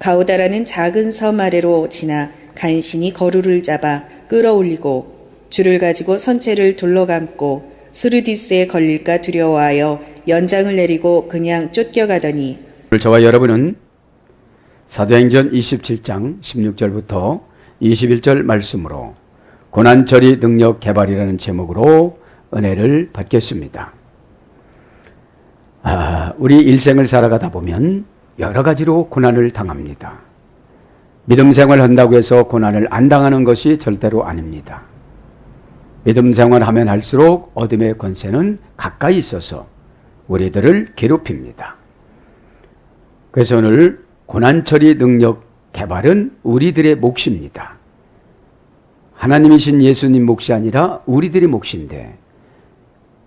가오다라는 작은 섬 아래로 지나 간신히 거루를 잡아 끌어올리고 줄을 가지고 선체를 둘러감고 수르디스에 걸릴까 두려워하여 연장을 내리고 그냥 쫓겨가더니 저와 여러분은 사도행전 27장 16절부터 21절 말씀으로 고난처리 능력 개발이라는 제목으로 은혜를 받겠습니다. 우리 일생을 살아가다 보면 여러 가지로 고난을 당합니다. 믿음 생활 한다고 해서 고난을 안 당하는 것이 절대로 아닙니다. 믿음 생활하면 할수록 어둠의 권세는 가까이 있어서 우리들을 괴롭힙니다. 그래서 오늘 고난처리 능력 개발은 우리들의 몫입니다. 하나님이신 예수님 몫이 아니라 우리들의 몫인데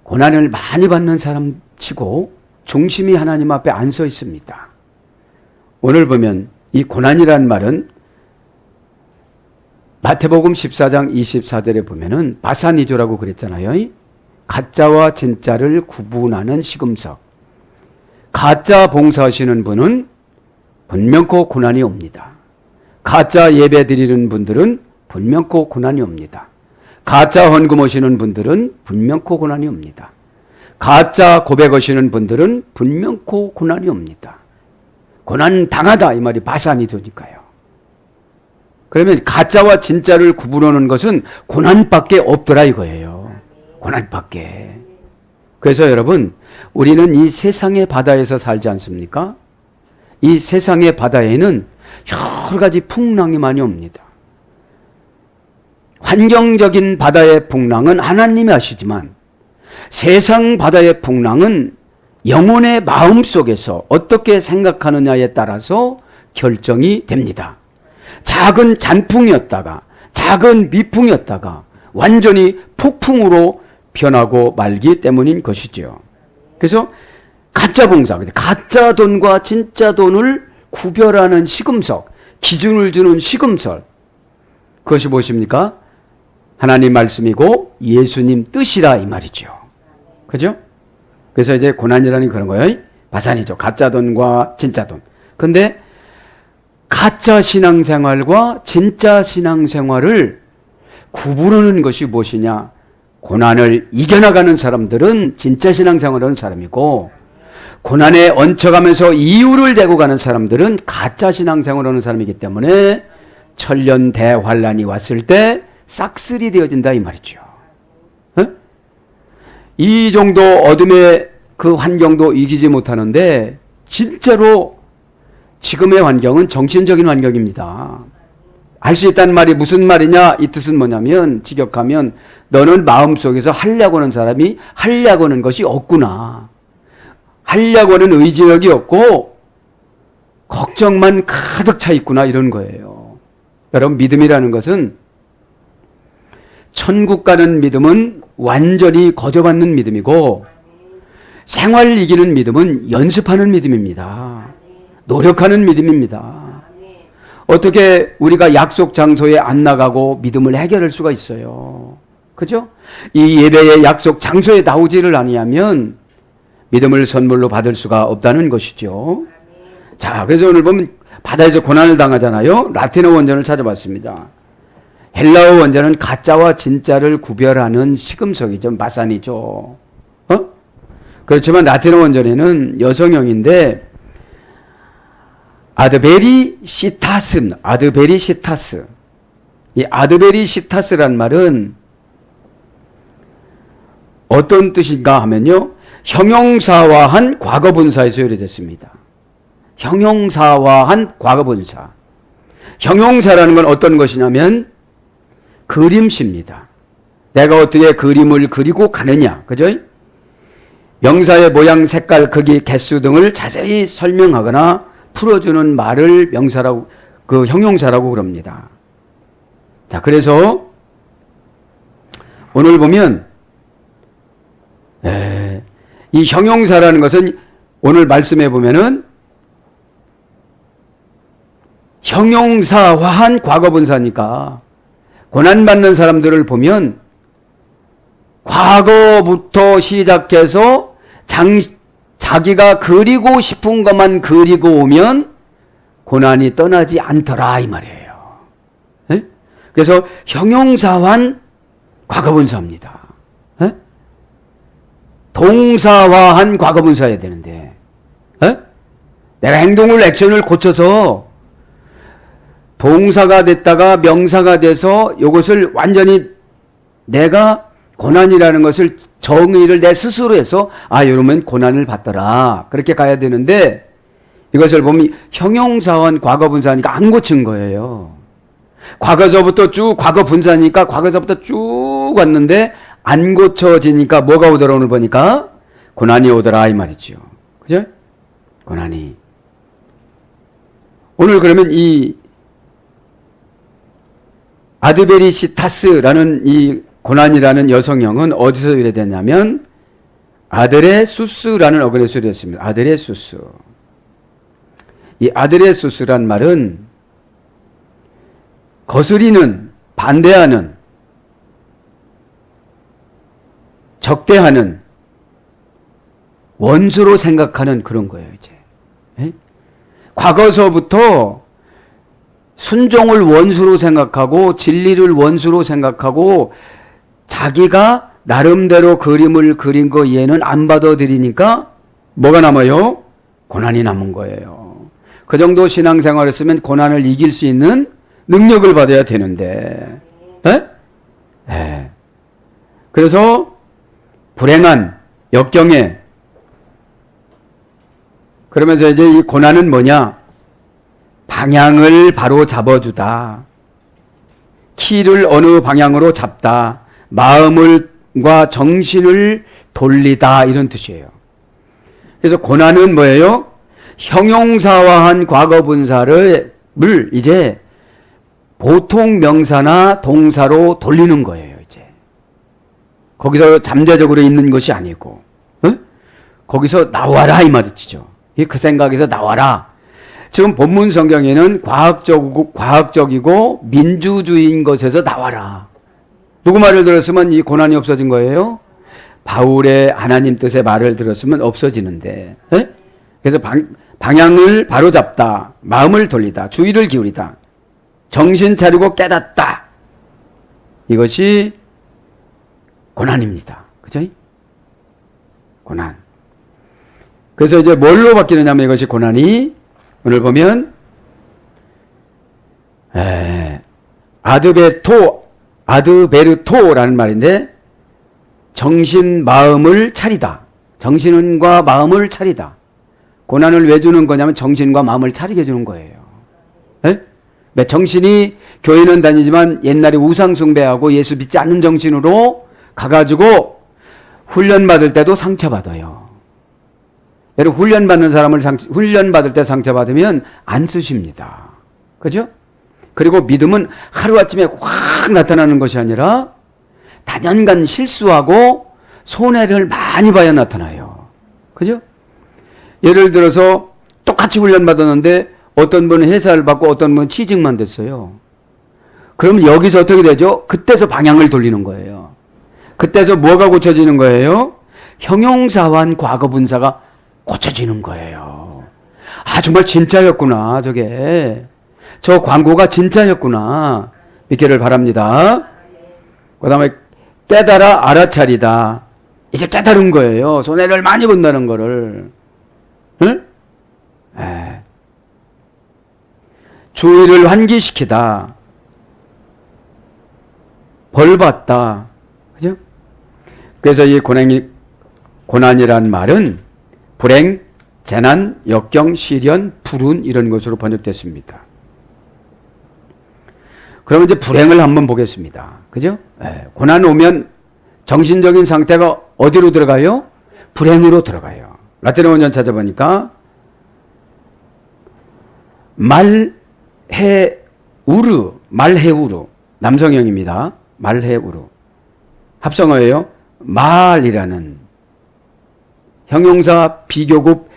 고난을 많이 받는 사람 치고 중심이 하나님 앞에 안 서 있습니다. 오늘 보면 이 고난이라는 말은 마태복음 14장 24절에 보면은 바사니조라고 그랬잖아요. 가짜와 진짜를 구분하는 시금석. 가짜 봉사하시는 분은 분명코 고난이 옵니다. 가짜 예배 드리는 분들은 분명코 고난이 옵니다. 가짜 헌금하시는 분들은 분명코 고난이 옵니다. 가짜 고백하시는 분들은 분명코 고난이 옵니다. 고난 당하다 이 말이 바사니조니까요. 그러면 가짜와 진짜를 구분하는 것은 고난밖에 없더라 이거예요. 고난밖에. 그래서 여러분 우리는 이 세상의 바다에서 살지 않습니까? 이 세상의 바다에는 여러 가지 풍랑이 많이 옵니다. 환경적인 바다의 풍랑은 하나님이 아시지만 세상 바다의 풍랑은 영혼의 마음 속에서 어떻게 생각하느냐에 따라서 결정이 됩니다. 작은 잔풍이었다가 작은 미풍이었다가 완전히 폭풍으로 변하고 말기 때문인 것이죠. 그래서 가짜 봉사, 가짜 돈과 진짜 돈을 구별하는 시금석, 기준을 주는 시금설, 그것이 무엇입니까? 하나님 말씀이고 예수님 뜻이라 이 말이죠. 그죠? 그래서 이제 고난이라는 그런 거예요. 바산이죠. 가짜 돈과 진짜 돈. 근데 가짜 신앙생활과 진짜 신앙생활을 구분하는 것이 무엇이냐? 고난을 이겨나가는 사람들은 진짜 신앙생활을 하는 사람이고 고난에 얹혀가면서 이유를 대고 가는 사람들은 가짜 신앙생활을 하는 사람이기 때문에 천년 대환란이 왔을 때 싹쓸이 되어진다 이 말이죠. 이 정도 어둠의 그 환경도 이기지 못하는데 진짜로 지금의 환경은 정신적인 환경입니다. 알 수 있다는 말이 무슨 말이냐? 이 뜻은 뭐냐면 직역하면 너는 마음속에서 하려고 하는 사람이 하려고 하는 것이 없구나. 하려고 하는 의지력이 없고 걱정만 가득 차 있구나 이런 거예요. 여러분 믿음이라는 것은 천국 가는 믿음은 완전히 거저받는 믿음이고 생활 이기는 믿음은 연습하는 믿음입니다. 노력하는 믿음입니다. 어떻게 우리가 약속 장소에 안 나가고 믿음을 해결할 수가 있어요? 그죠? 이 예배의 약속 장소에 나오지를 아니하면 믿음을 선물로 받을 수가 없다는 것이죠. 자, 그래서 오늘 보면 바다에서 고난을 당하잖아요. 라틴어 원전을 찾아봤습니다. 헬라어 원전은 가짜와 진짜를 구별하는 시금석이죠. 바산이죠. 그렇지만 라틴어 원전에는 여성형인데 아드베리시타스. 이 아드베리시타스란 말은 어떤 뜻인가 하면요. 형용사화한 과거분사에서 유래됐습니다. 형용사화한 과거분사. 형용사라는 건 어떤 것이냐면 그림씨입니다. 내가 어떻게 그림을 그리고 가느냐. 그죠? 명사의 모양, 색깔, 크기, 개수 등을 자세히 설명하거나 풀어주는 말을 명사라고, 그 형용사라고 그럽니다. 자, 그래서 오늘 보면, 이 형용사라는 것은 오늘 말씀해 보면은 형용사화한 과거분사니까 고난받는 사람들을 보면 과거부터 시작해서 자기가 그리고 싶은 것만 그리고 오면 고난이 떠나지 않더라 이 말이에요. 예? 그래서 형용사환 과거분사입니다. 예? 동사화한 과거분사해야 되는데 예? 내가 행동을 액션을 고쳐서 동사가 됐다가 명사가 돼서 이것을 완전히 내가 고난이라는 것을 정의를 내 스스로 해서 이러면 고난을 받더라 그렇게 가야 되는데 이것을 보면 형용사원 과거분사니까 안 고친 거예요. 과거서부터 쭉 과거분사니까 과거서부터 쭉 왔는데 안 고쳐지니까 뭐가 오더라 오늘 보니까 고난이 오더라 이 말이죠. 그죠? 고난이. 오늘 그러면 이 아드베리시타스라는 이 고난이라는 여성형은 어디서 유래됐냐면 아들의 수스라는 어근의 소리였습니다. 아들의 수스. 이 아들의 수스란 말은 거스리는, 반대하는, 적대하는, 원수로 생각하는 그런 거예요, 이제. 에? 과거서부터 순종을 원수로 생각하고 진리를 원수로 생각하고 자기가 나름대로 그림을 그린 거 얘는 안 받아들이니까 뭐가 남아요? 고난이 남은 거예요. 그 정도 신앙생활을 했으면 고난을 이길 수 있는 능력을 받아야 되는데 에? 에. 그래서 불행한 역경에 그러면서 이제 이 고난은 뭐냐? 방향을 바로 잡아주다. 키를 어느 방향으로 잡다. 마음과 정신을 돌리다 이런 뜻이에요. 그래서 고난은 뭐예요? 형용사화한 과거분사를 이제 보통 명사나 동사로 돌리는 거예요. 이제 거기서 잠재적으로 있는 것이 아니고 거기서 나와라 이 말이죠. 그 생각에서 나와라. 지금 본문 성경에는 과학적이고 민주주의인 것에서 나와라. 누구 말을 들었으면 이 고난이 없어진 거예요? 바울의 하나님 뜻의 말을 들었으면 없어지는데. 에? 그래서 방향을 바로잡다. 마음을 돌리다. 주의를 기울이다. 정신 차리고 깨닫다. 이것이 고난입니다. 그죠? 고난. 그래서 이제 뭘로 바뀌느냐면 이것이 고난이 오늘 보면 아드베르토라는 말인데 정신 마음을 차리다. 정신과 마음을 차리다. 고난을 왜 주는 거냐면 정신과 마음을 차리게 해주는 거예요. 정신이 교회는 다니지만 옛날에 우상 숭배하고 예수 믿지 않는 정신으로 가가지고 훈련받을 때도 상처받아요. 여러분 훈련받는 사람을 훈련받을 때 상처받으면 안 쓰십니다. 그죠? 그리고 믿음은 하루아침에 확 나타나는 것이 아니라 다년간 실수하고 손해를 많이 봐야 나타나요. 그죠? 예를 들어서 똑같이 훈련받았는데 어떤 분은 회사를 받고 어떤 분은 취직만 됐어요. 그러면 여기서 어떻게 되죠? 그때서 방향을 돌리는 거예요. 그때서 뭐가 고쳐지는 거예요? 형용사와 과거분사가 고쳐지는 거예요. 정말 진짜였구나. 저 광고가 진짜였구나. 믿기를 바랍니다. 그 다음에 깨달아 알아차리다. 이제 깨달은 거예요. 손해를 많이 본다는 거를. 응? 주의를 환기시키다. 벌받다. 그죠? 그래서 이 고난이라는 말은 불행, 재난, 역경, 시련, 불운 이런 것으로 번역됐습니다. 그러면 이제 불행을 한번 보겠습니다. 그죠? 고난 오면 정신적인 상태가 어디로 들어가요? 불행으로 들어가요. 라틴어 원전 찾아보니까 말해우르 남성형입니다. 말해우르 합성어예요. 말이라는 형용사 비교급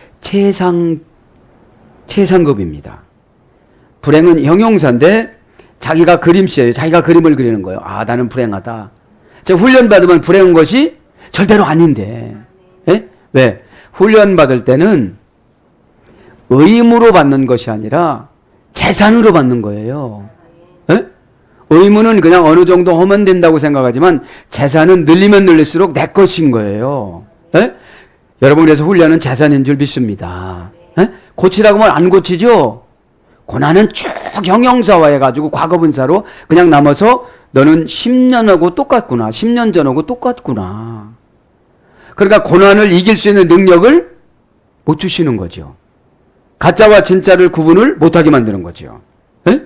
최상급입니다. 불행은 형용사인데 자기가 그림씨예요. 자기가 그림을 그리는 거예요. 나는 불행하다. 훈련받으면 불행한 것이 절대로 아닌데. 왜? 훈련받을 때는 의무로 받는 것이 아니라 재산으로 받는 거예요. 에? 의무는 그냥 어느 정도 하면 된다고 생각하지만 재산은 늘리면 늘릴수록 내 것인 거예요. 에? 여러분 그래서 훈련은 재산인 줄 믿습니다. 에? 고치라고 하면 안 고치죠? 고난은 쭉 형용사화해가지고 과거분사로 그냥 남아서 너는 10년하고 똑같구나. 10년 전하고 똑같구나. 그러니까 고난을 이길 수 있는 능력을 못 주시는 거죠. 가짜와 진짜를 구분을 못하게 만드는 거죠. 에?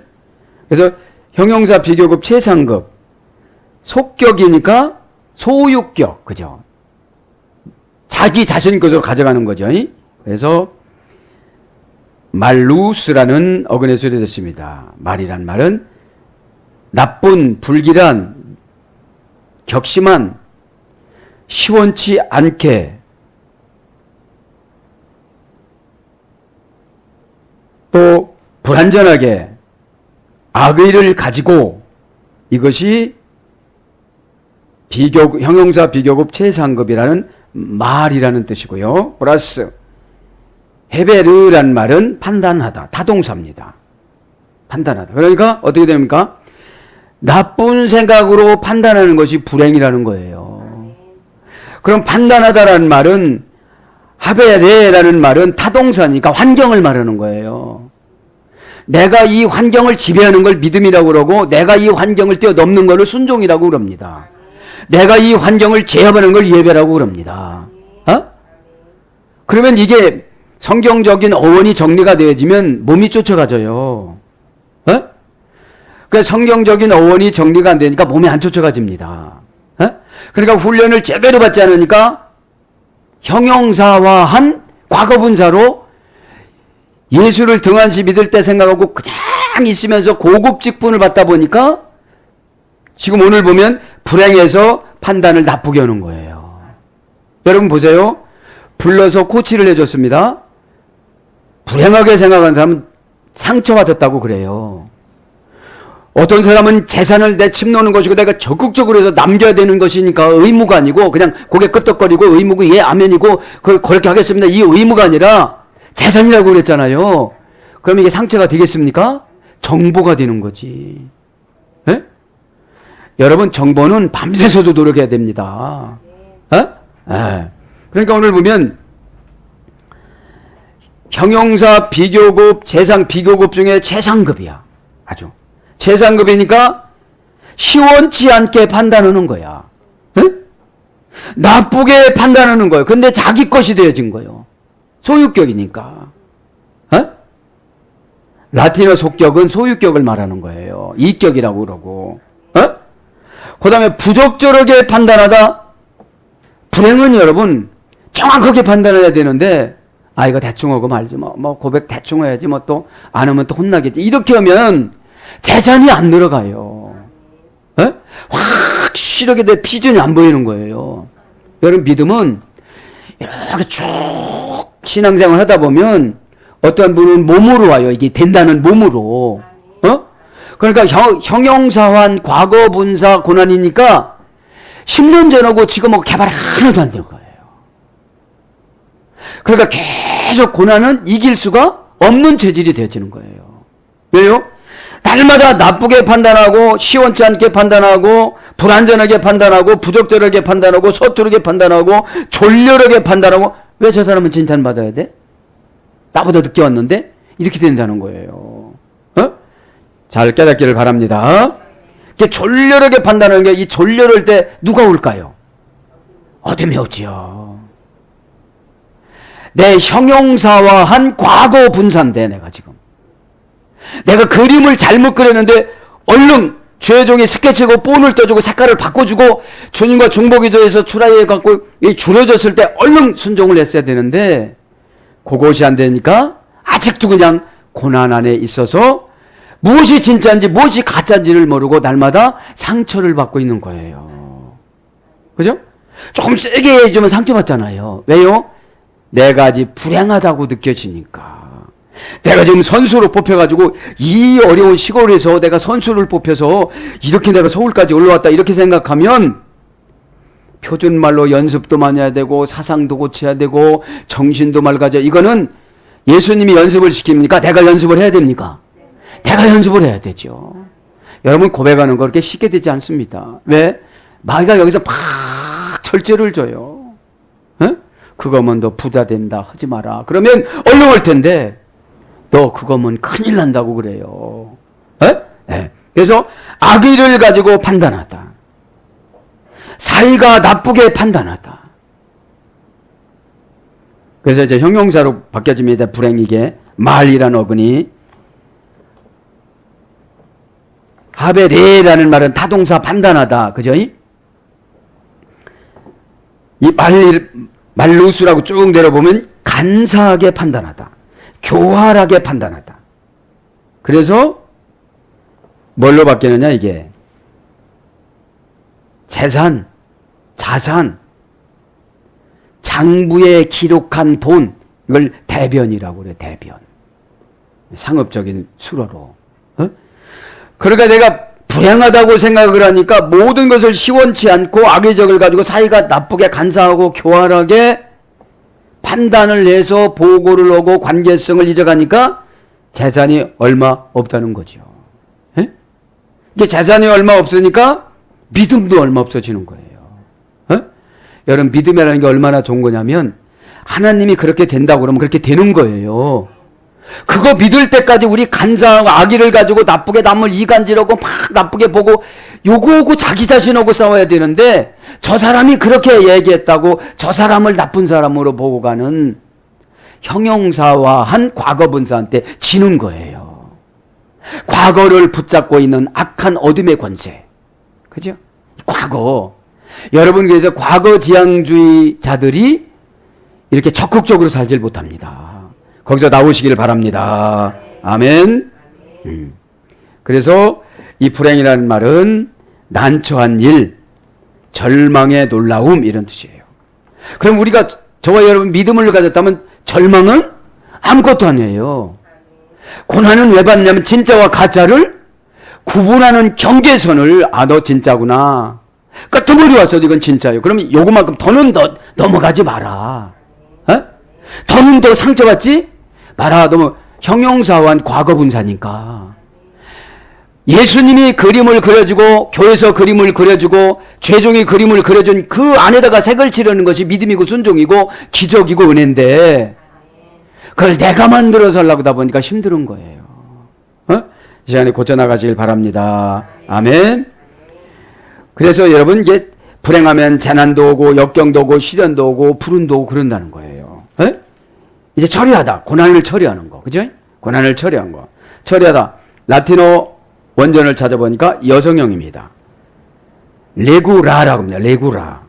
그래서 형용사 비교급 최상급 속격이니까 소유격, 그죠? 자기 자신 것으로 가져가는 거죠. 그래서 말루스라는 어근의 소리 듣습니다. 말이란 말은 나쁜, 불길한, 격심한, 시원치 않게 또 불완전하게 악의를 가지고 이것이 형용사 비교급 최상급이라는 말이라는 뜻이고요. 플러스 헤베르란 말은 판단하다, 타동사입니다. 판단하다. 그러니까 어떻게 됩니까? 나쁜 생각으로 판단하는 것이 불행이라는 거예요. 그럼 판단하다라는 말은 하베레라는 말은 타동사니까 환경을 말하는 거예요. 내가 이 환경을 지배하는 걸 믿음이라고 그러고 내가 이 환경을 뛰어넘는 것을 순종이라고 그럽니다. 내가 이 환경을 제압하는 걸 예배라고 그럽니다. 그러면 이게 성경적인 어원이 정리가 되어지면 몸이 쫓아가져요. 그러니까 성경적인 어원이 정리가 안 되니까 몸이 안 쫓아가집니다. 그러니까 훈련을 제대로 받지 않으니까 형용사화한 과거분사로 예수를 등한시 믿을 때 생각하고 그냥 있으면서 고급 직분을 받다 보니까 지금 오늘 보면 불행해서 판단을 나쁘게 하는 거예요. 여러분 보세요. 불러서 코치를 해줬습니다. 불행하게 생각하는 사람은 상처받았다고 그래요. 어떤 사람은 재산을 내 침노는 것이고 내가 적극적으로 해서 남겨야 되는 것이니까 의무가 아니고 그냥 고개 끄덕거리고 의무고 예 아멘이고 그걸 그렇게 하겠습니다. 이 의무가 아니라 재산이라고 그랬잖아요. 그럼 이게 상처가 되겠습니까? 정보가 되는 거지. 네? 여러분 정보는 밤새서도 노력해야 됩니다. 네. 그러니까 오늘 보면 형용사 비교급, 재상 비교급 중에 최상급이야. 아주. 최상급이니까 시원치 않게 판단하는 거야. 에? 나쁘게 판단하는 거예요. 근데 자기 것이 되어진 거예요. 소유격이니까. 라틴어 속격은 소유격을 말하는 거예요. 이격이라고 그러고. 그 다음에 부적절하게 판단하다. 불행은 여러분 정확하게 판단해야 되는데 이거 대충 하고 말지 뭐 고백 대충 해야지 뭐 또 안 하면 또 혼나겠지. 이렇게 하면 재산이 안 늘어가요. 확실하게 내 비전이 안 보이는 거예요. 여러분 믿음은 이렇게 쭉 신앙생활 하다 보면 어떤 분은 몸으로 와요. 이게 된다는 몸으로. 그러니까 형용사환 과거 분사 고난이니까 10년 전하고 지금하고 개발이 하나도 안 된 거예요. 그러니까 계속 고난은 이길 수가 없는 체질이 되어지는 거예요. 왜요? 날마다 나쁘게 판단하고 시원치 않게 판단하고 불안전하게 판단하고 부적절하게 판단하고 서투르게 판단하고 졸렬하게 판단하고 왜 저 사람은 칭찬받아야 돼? 나보다 늦게 왔는데? 이렇게 된다는 거예요. 잘 깨닫기를 바랍니다. 이렇게 졸렬하게 판단하는 게 이 졸렬할 때 누가 올까요? 어둠이 오지요. 내 형용사화한 과거 분사인데 내가 지금 내가 그림을 잘못 그렸는데 얼른 주혜종이 스케치고 본을 떠주고 색깔을 바꿔주고 주님과 중보기도에서 출하해갖고 줄여졌을 때 얼른 순종을 했어야 되는데 그것이 안 되니까 아직도 그냥 고난 안에 있어서 무엇이 진짜인지 무엇이 가짜인지를 모르고 날마다 상처를 받고 있는 거예요. 그죠? 조금 세게 해주면 상처받잖아요. 왜요? 내가 아직 불행하다고 느껴지니까. 내가 지금 선수로 뽑혀가지고 이 어려운 시골에서 내가 선수를 뽑혀서 이렇게 내가 서울까지 올라왔다 이렇게 생각하면 표준말로 연습도 많이 해야 되고 사상도 고쳐야 되고 정신도 맑아져. 이거는 예수님이 연습을 시킵니까? 내가 연습을 해야 됩니까? 내가 연습을 해야 되죠. 여러분 고백하는 거 그렇게 쉽게 되지 않습니다. 왜? 마귀가 여기서 막 철제를 줘요. 에? 그거면 너 부자 된다 하지 마라. 그러면 얼렁할 텐데 너 그거면 큰일 난다고 그래요. 에? 에. 그래서 악의를 가지고 판단하다. 사이가 나쁘게 판단하다. 그래서 이제 형용사로 바뀌어집니다. 불행이게 말이란 어근이 하베레라는 말은 타동사 판단하다. 그죠? 이 말루스라고 쭉 내려보면 간사하게 판단하다. 교활하게 판단하다. 그래서 뭘로 바뀌느냐 이게 재산, 자산, 장부에 기록한 돈 이걸 대변이라고 그래. 대변. 상업적인 수로로. 어? 그러니까 내가 불행하다고 생각을 하니까 모든 것을 시원치 않고 악의적을 가지고 사이가 나쁘게 간사하고 교활하게 판단을 해서 보고를 하고 관계성을 잊어가니까 재산이 얼마 없다는 거죠. 에? 이게 재산이 얼마 없으니까 믿음도 얼마 없어지는 거예요. 에? 여러분 믿음이라는 게 얼마나 좋은 거냐면 하나님이 그렇게 된다고 그러면 그렇게 되는 거예요. 그거 믿을 때까지 우리 간사하고 악의를 가지고 나쁘게 남을 이간질하고 막 나쁘게 보고 요거하고 자기 자신하고 싸워야 되는데 저 사람이 그렇게 얘기했다고 저 사람을 나쁜 사람으로 보고 가는 형용사화한 과거분사한테 지는 거예요. 과거를 붙잡고 있는 악한 어둠의 권세. 그죠? 과거. 여러분 그래서 과거지향주의자들이 이렇게 적극적으로 살질 못합니다. 거기서 나오시기를 바랍니다. 아멘. 그래서 이 불행이라는 말은 난처한 일, 절망의 놀라움 이런 뜻이에요. 그럼 우리가 저와 여러분 믿음을 가졌다면 절망은 아무것도 아니에요. 고난은 왜 받냐면 진짜와 가짜를 구분하는 경계선을 너 진짜구나. 끄트머리 와서도 이건 진짜예요. 그러면 요거만큼 더는 넘어가지 마라. 어? 더는 더 상처받지 마라. 너무 형용사화한 과거분사니까. 예수님이 그림을 그려주고 교회에서 그림을 그려주고 죄종이 그림을 그려준 그 안에다가 색을 칠하는 것이 믿음이고 순종이고 기적이고 은혜인데 그걸 내가 만들어서 하려고 하다 보니까 힘든 거예요. 어? 이 시간에 고쳐나가시길 바랍니다. 아멘. 그래서 여러분 이제 불행하면 재난도 오고 역경도 오고 시련도 오고 불운도 오고 그런다는 거예요. 에? 이제 처리하다. 고난을 처리하는 거. 그죠? 고난을 처리한 거. 처리하다. 라틴어 원전을 찾아보니까 여성형입니다. 레구라라고 합니다. 레구라.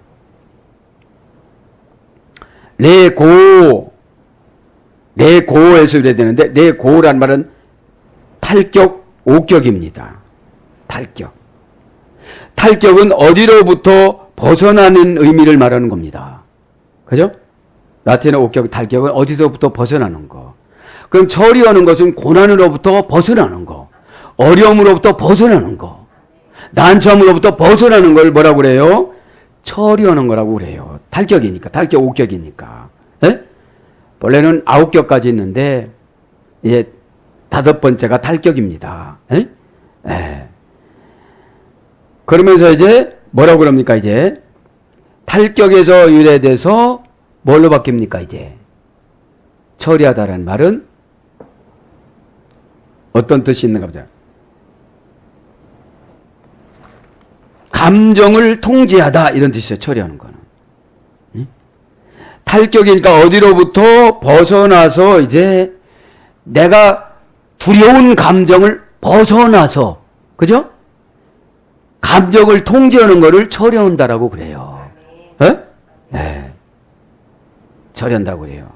레고에서 유래되는데 레고란 말은 탈격, 오격입니다. 탈격. 탈격은 어디로부터 벗어나는 의미를 말하는 겁니다. 그죠? 라틴어 오격, 탈격은 어디서부터 벗어나는 거. 그럼 처리하는 것은 고난으로부터 벗어나는 거. 어려움으로부터 벗어나는 거. 난처함으로부터 벗어나는 걸 뭐라고 그래요? 처리하는 거라고 그래요. 탈격이니까. 탈격, 오격이니까. 에? 원래는 9격까지 있는데 이제 5번째가 탈격입니다. 에? 에. 그러면서 이제 뭐라고 그럽니까 이제? 탈격에서 유래돼서 뭘로 바뀝니까 이제? 처리하다라는 말은 어떤 뜻이 있는가 보자. 감정을 통제하다 이런 뜻이에요. 처리하는 거는. 응? 탈격이니까 어디로부터 벗어나서 이제 내가 두려운 감정을 벗어나서 그죠? 감정을 통제하는 거를 처리한다라고 그래요. 에? 네. 처리한다고 그래요.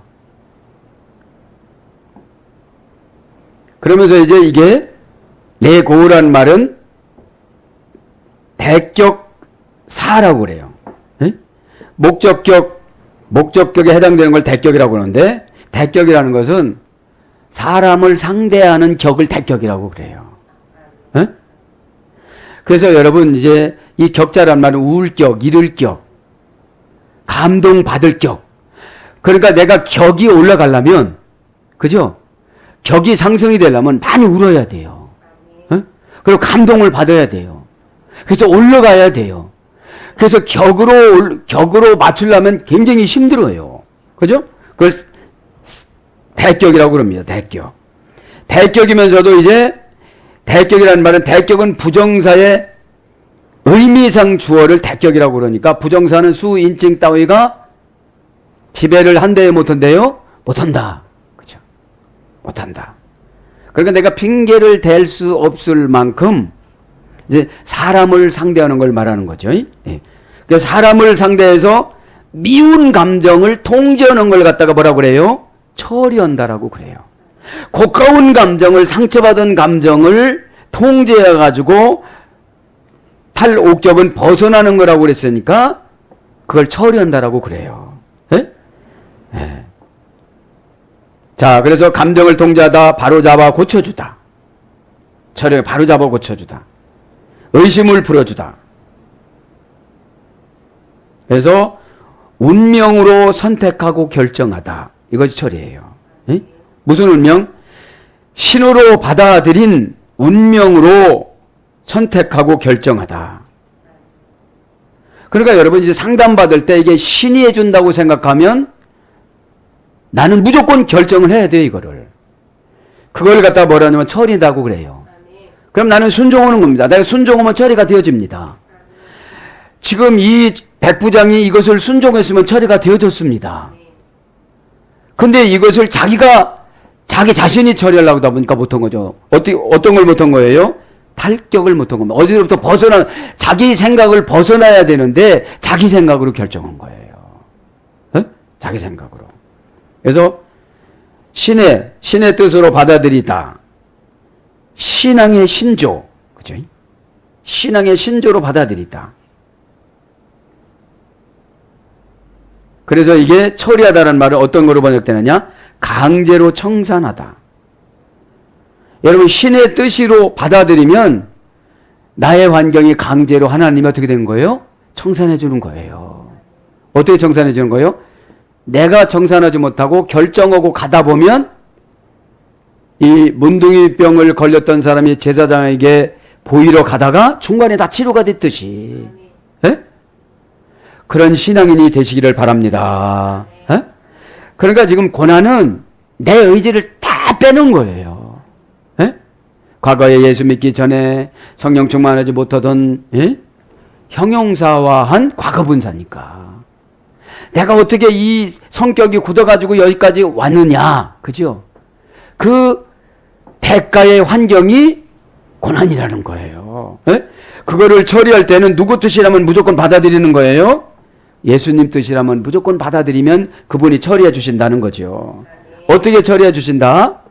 그러면서 이제 이게 레고란 말은 대격사라고 그래요. 에? 목적격에 해당되는 걸 대격이라고 그러는데 대격이라는 것은 사람을 상대하는 격을 대격이라고 그래요. 에? 그래서 여러분 이제 이 격자란 말은 우울격, 이를격, 감동받을 격. 그러니까 내가 격이 올라가려면 그죠? 격이 상승이 되려면 많이 울어야 돼요. 그리고 감동을 받아야 돼요. 그래서 올라가야 돼요. 그래서 격으로 맞추려면 굉장히 힘들어요. 그죠? 그걸 대격이라고 그럽니다. 대격. 대격이면서도 이제 대격이라는 말은 대격은 부정사의 의미상 주어를 대격이라고 그러니까 부정사는 수, 인칭 따위가 지배를 한대요, 못한대요? 못한다. 그죠? 못한다. 그러니까 내가 핑계를 댈 수 없을 만큼 이제 사람을 상대하는 걸 말하는 거죠. 예. 그래서 사람을 상대해서 미운 감정을 통제하는 걸 갖다가 뭐라고 그래요? 처리한다라고 그래요. 고가운 감정을, 상처받은 감정을 통제해가지고 탈옥격은 벗어나는 거라고 그랬으니까 그걸 처리한다라고 그래요. 예? 예. 자, 그래서 감정을 통제하다, 바로잡아 고쳐주다. 처리, 바로잡아 고쳐주다. 의심을 풀어주다. 그래서 운명으로 선택하고 결정하다. 이것이 처리예요. 예? 무슨 운명? 신으로 받아들인 운명으로 선택하고 결정하다. 그러니까 여러분 이제 상담받을 때 이게 신이 해준다고 생각하면 나는 무조건 결정을 해야 돼요, 이거를. 그걸 갖다 뭐라 하냐면 처리다고 그래요. 그럼 나는 순종하는 겁니다. 내가 순종하면 처리가 되어집니다. 지금 이 백부장이 이것을 순종했으면 처리가 되어졌습니다. 근데 이것을 자기 자신이 처리하려고 하다 보니까 못한 거죠. 어떤 걸 못한 거예요? 탈격을 못한 겁니다. 어디로부터 자기 생각을 벗어나야 되는데 자기 생각으로 결정한 거예요. 네? 자기 생각으로. 그래서 신의 뜻으로 받아들이다. 신앙의 신조. 그죠? 신앙의 신조로 받아들이다. 그래서 이게 처리하다라는 말은 어떤 거로 번역되느냐? 강제로 청산하다. 여러분 신의 뜻으로 받아들이면 나의 환경이 강제로 하나님이 어떻게 되는 거예요? 청산해 주는 거예요. 어떻게 청산해 주는 거예요? 내가 청산하지 못하고 결정하고 가다 보면 이 문둥이병을 걸렸던 사람이 제사장에게 보이러 가다가 중간에 다 치료가 됐듯이 에? 그런 신앙인이 되시기를 바랍니다. 에? 그러니까 지금 고난은 내 의지를 다 빼는 거예요. 에? 과거에 예수 믿기 전에 성령 충만하지 못하던 형용사화한 과거분사니까 내가 어떻게 이 성격이 굳어가지고 여기까지 왔느냐. 그죠? 그 대가의 환경이 고난이라는 거예요. 에? 그거를 처리할 때는 누구 뜻이라면 무조건 받아들이는 거예요. 예수님 뜻이라면 무조건 받아들이면 그분이 처리해 주신다는 거죠. 어떻게 처리해 주신다?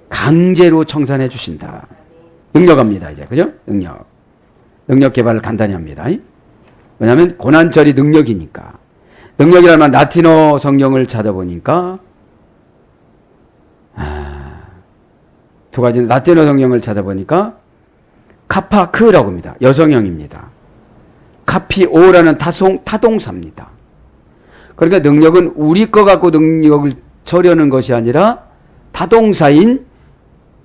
강제로 청산해 주신다. 능력합니다. 이제 그죠? 능력 개발을 간단히 합니다. 왜냐하면 고난 처리 능력이니까. 능력이라면 라틴어 성경을 찾아보니까 두 가지 라틴어 성경을 찾아보니까 카파크라고 합니다. 여성형입니다. 카피오라는 타동사입니다. 그러니까 능력은 우리 거 갖고 능력을 처리하는 것이 아니라 타동사인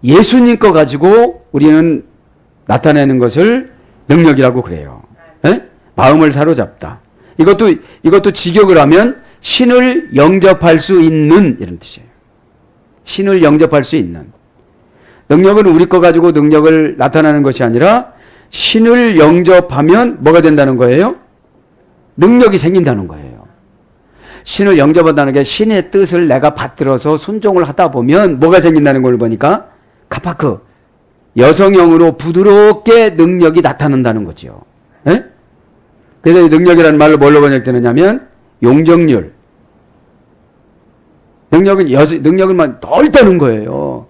예수님 거 가지고 우리는 나타내는 것을 능력이라고 그래요. 에? 마음을 사로잡다. 이것도 직역을 하면 신을 영접할 수 있는 이런 뜻이에요. 신을 영접할 수 있는. 능력은 우리 거 가지고 능력을 나타내는 것이 아니라 신을 영접하면 뭐가 된다는 거예요? 능력이 생긴다는 거예요. 신을 영접한다는 게 신의 뜻을 내가 받들어서 순종을 하다 보면 뭐가 생긴다는 걸 보니까 카파크, 여성형으로 부드럽게 능력이 나타난다는 거죠. 에? 그래서 이 능력이라는 말로 뭘로 번역되느냐면 용적률. 능력은 막 넓다는 거예요.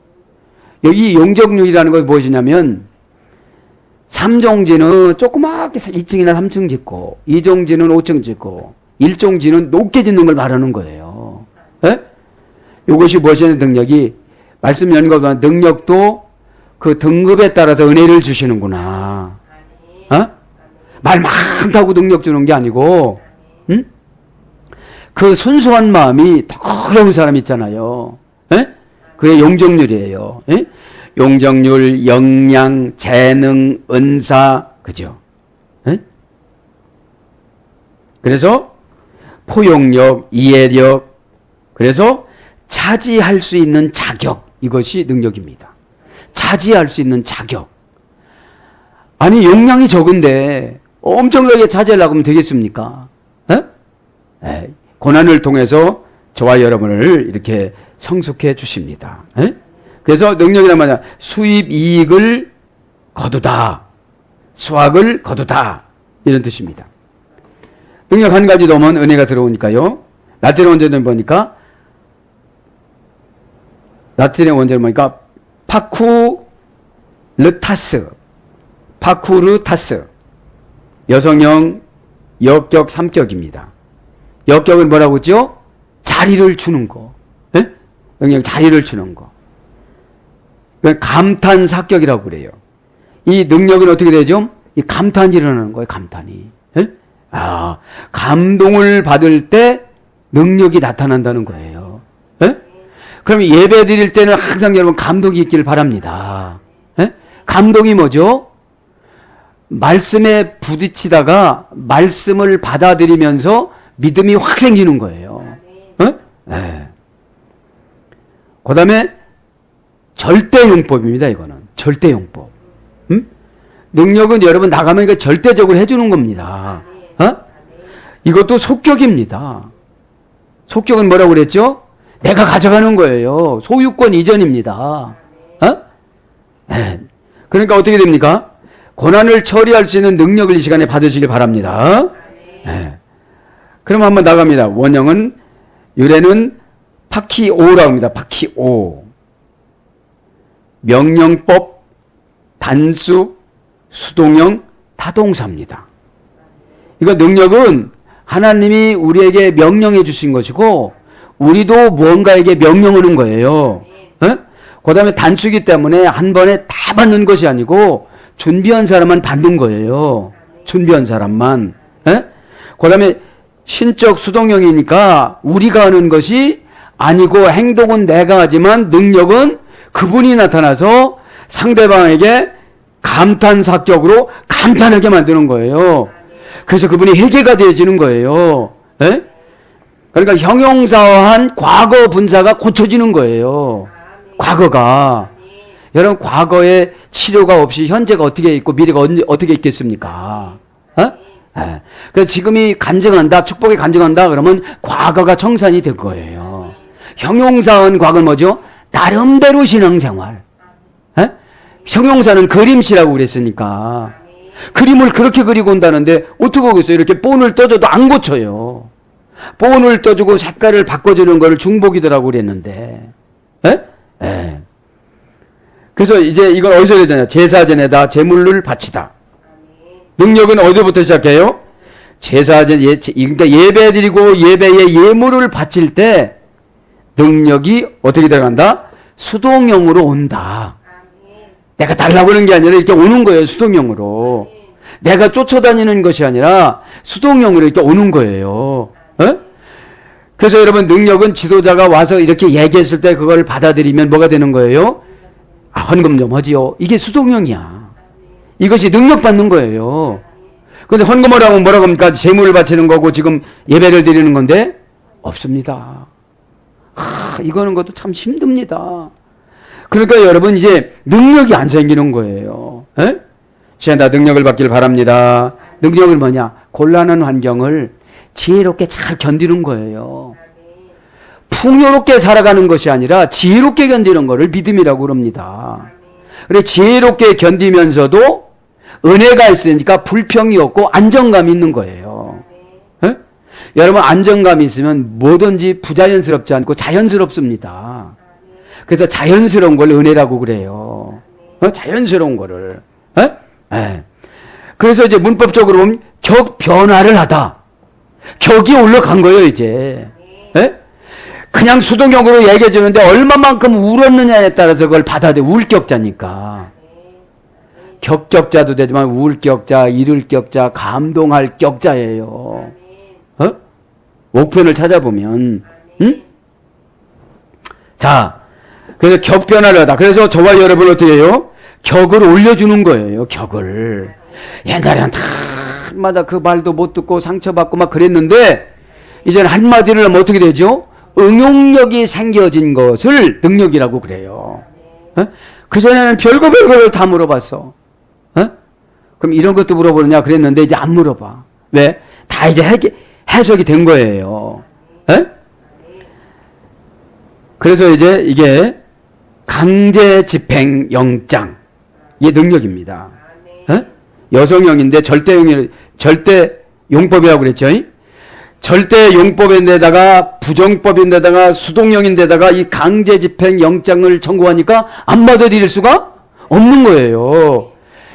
여기 용적률이라는 것이 무엇이냐면 3종지는 조그맣게 2층이나 3층 짓고 2종지는 5층 짓고 1종지는 높게 짓는 걸 말하는 거예요. 에? 이것이 무엇이냐면 능력이 말씀 연거 보면 능력도 그 등급에 따라서 은혜를 주시는구나. 어? 말 많다고 능력 주는 게 아니고 응? 그 순수한 마음이 더러운 사람 있잖아요. 에? 그게 용적률이에요. 에? 용적률, 역량, 재능, 은사, 그죠? 에? 그래서 포용력, 이해력, 그래서 차지할 수 있는 자격, 이것이 능력입니다. 차지할 수 있는 자격. 아니 용량이 적은데 엄청나게 차지하려고 하면 되겠습니까? 에? 에, 고난을 통해서 저와 여러분을 이렇게 성숙해 주십니다. 에? 그래서 능력이란 말이야. 수입 이익을 거두다. 수확을 거두다. 이런 뜻입니다. 능력 한 가지 더면 은혜가 들어오니까요. 라틴어 원제를 보니까 파쿠르타스. 여성형 역격 3격입니다. 역격은 뭐라고 했죠? 자리를 주는 거. 예? 능력 자리를 주는 거. 감탄사격이라고 그래요. 이 능력은 어떻게 되죠? 이 감탄이 일어나는 거예요. 감탄이. 예? 아, 감동을 받을 때 능력이 나타난다는 거예요. 예? 그럼 예배 드릴 때는 항상 여러분 감동이 있기를 바랍니다. 예? 감동이 뭐죠? 말씀에 부딪히다가 말씀을 받아들이면서 믿음이 확 생기는 거예요. 예? 예. 그 다음에 절대용법입니다. 이거는 절대용법. 능력은 여러분 나가면 이거 절대적으로 해주는 겁니다. 어? 이것도 속격입니다. 속격은 뭐라고 그랬죠? 내가 가져가는 거예요. 소유권 이전입니다. 어? 네. 그러니까 어떻게 됩니까? 고난을 처리할 수 있는 능력을 이 시간에 받으시길 바랍니다. 네. 그럼 한번 나갑니다. 원형은 유래는 파키오라고 합니다. 파키오. 명령법, 단수, 수동형, 타동사입니다. 이거 능력은 하나님이 우리에게 명령해 주신 것이고 우리도 무언가에게 명령하는 거예요. 그 다음에 단수이기 때문에 한 번에 다 받는 것이 아니고 준비한 사람만 받는 거예요. 준비한 사람만. 그 다음에 신적 수동형이니까 우리가 하는 것이 아니고 행동은 내가 하지만 능력은 그분이 나타나서 상대방에게 감탄사격으로 감탄하게 만드는 거예요. 그래서 그분이 회개가 되어지는 거예요. 에? 그러니까 형용사화한 과거 분사가 고쳐지는 거예요. 과거가. 여러분 과거에 치료가 없이 현재가 어떻게 있고 미래가 어떻게 있겠습니까? 그래서 지금이 간증한다, 축복이 간증한다 그러면 과거가 청산이 될 거예요. 형용사화한 과거는 뭐죠? 나름대로 신앙생활. 형용사는 그림씨라고 그랬으니까 그림을 그렇게 그리고 온다는데 어떻게 하겠어요? 이렇게 본을 떠줘도 안 고쳐요. 본을 떠주고 색깔을 바꿔주는 거를 중복이더라고 그랬는데 그래서 이제 이건 어디서 해야 되냐? 제사 지내다, 제물을 바치다. 능력은 어디부터 시작해요? 제사 그러니까 예배 드리고 예배에 예물을 바칠 때 능력이 어떻게 들어간다? 수동형으로 온다. 내가 달라고 하는 게 아니라 이렇게 오는 거예요. 수동형으로. 내가 쫓아다니는 것이 아니라 수동형으로 이렇게 오는 거예요. 그래서 여러분 능력은 지도자가 와서 이렇게 얘기했을 때 그걸 받아들이면 뭐가 되는 거예요? 아, 헌금 좀 하지요. 이게 수동형이야. 이것이 능력 받는 거예요. 그런데 헌금을 하면 뭐라고 합니까? 재물을 바치는 거고 지금 예배를 드리는 건데 없습니다. 이거는 것도 참 힘듭니다. 그러니까 여러분 이제 능력이 안 생기는 거예요. 나 능력을 받길 바랍니다. 능력은 뭐냐? 곤란한 환경을 지혜롭게 잘 견디는 거예요. 풍요롭게 살아가는 것이 아니라 지혜롭게 견디는 것을 믿음이라고 그럽니다. 그래 지혜롭게 견디면서도 은혜가 있으니까 불평이 없고 안정감이 있는 거예요. 여러분 안정감이 있으면 뭐든지 부자연스럽지 않고 자연스럽습니다. 그래서 자연스러운 걸 은혜라고 그래요. 자연스러운 거를. 그래서 이제 문법적으로 보면 격 변화를 하다. 격이 올라간 거예요 이제. 그냥 수동형으로 얘기해 주는데 얼마만큼 울었느냐에 따라서 그걸 받아들여. 우울격자니까. 격격자도 되지만 우울격자, 이를격자, 감동할 격자예요. 목표를 찾아보면. 자, 그래서 격변하려다. 그래서 저와 여러분 어떻게 해요? 격을 올려주는 거예요. 격을. 옛날에는 다마다 그 말도 못 듣고 상처받고 막 그랬는데 이제는 한마디를 하면 어떻게 되죠? 응용력이 생겨진 것을 능력이라고 그래요. 어? 그전에는 별거를 다 물어봤어. 어? 그럼 이런 것도 물어보느냐 그랬는데 이제 안 물어봐. 왜? 다 이제 해석이 된 거예요. 어? 그래서 이제 이게 강제 집행 영장 이게 능력입니다. 어? 여성형인데 절대 용법이라고 그랬죠. 절대 용법인데다가 부정법인데다가 수동형인데다가 이 강제 집행 영장을 청구하니까 안 받아들일 수가 없는 거예요.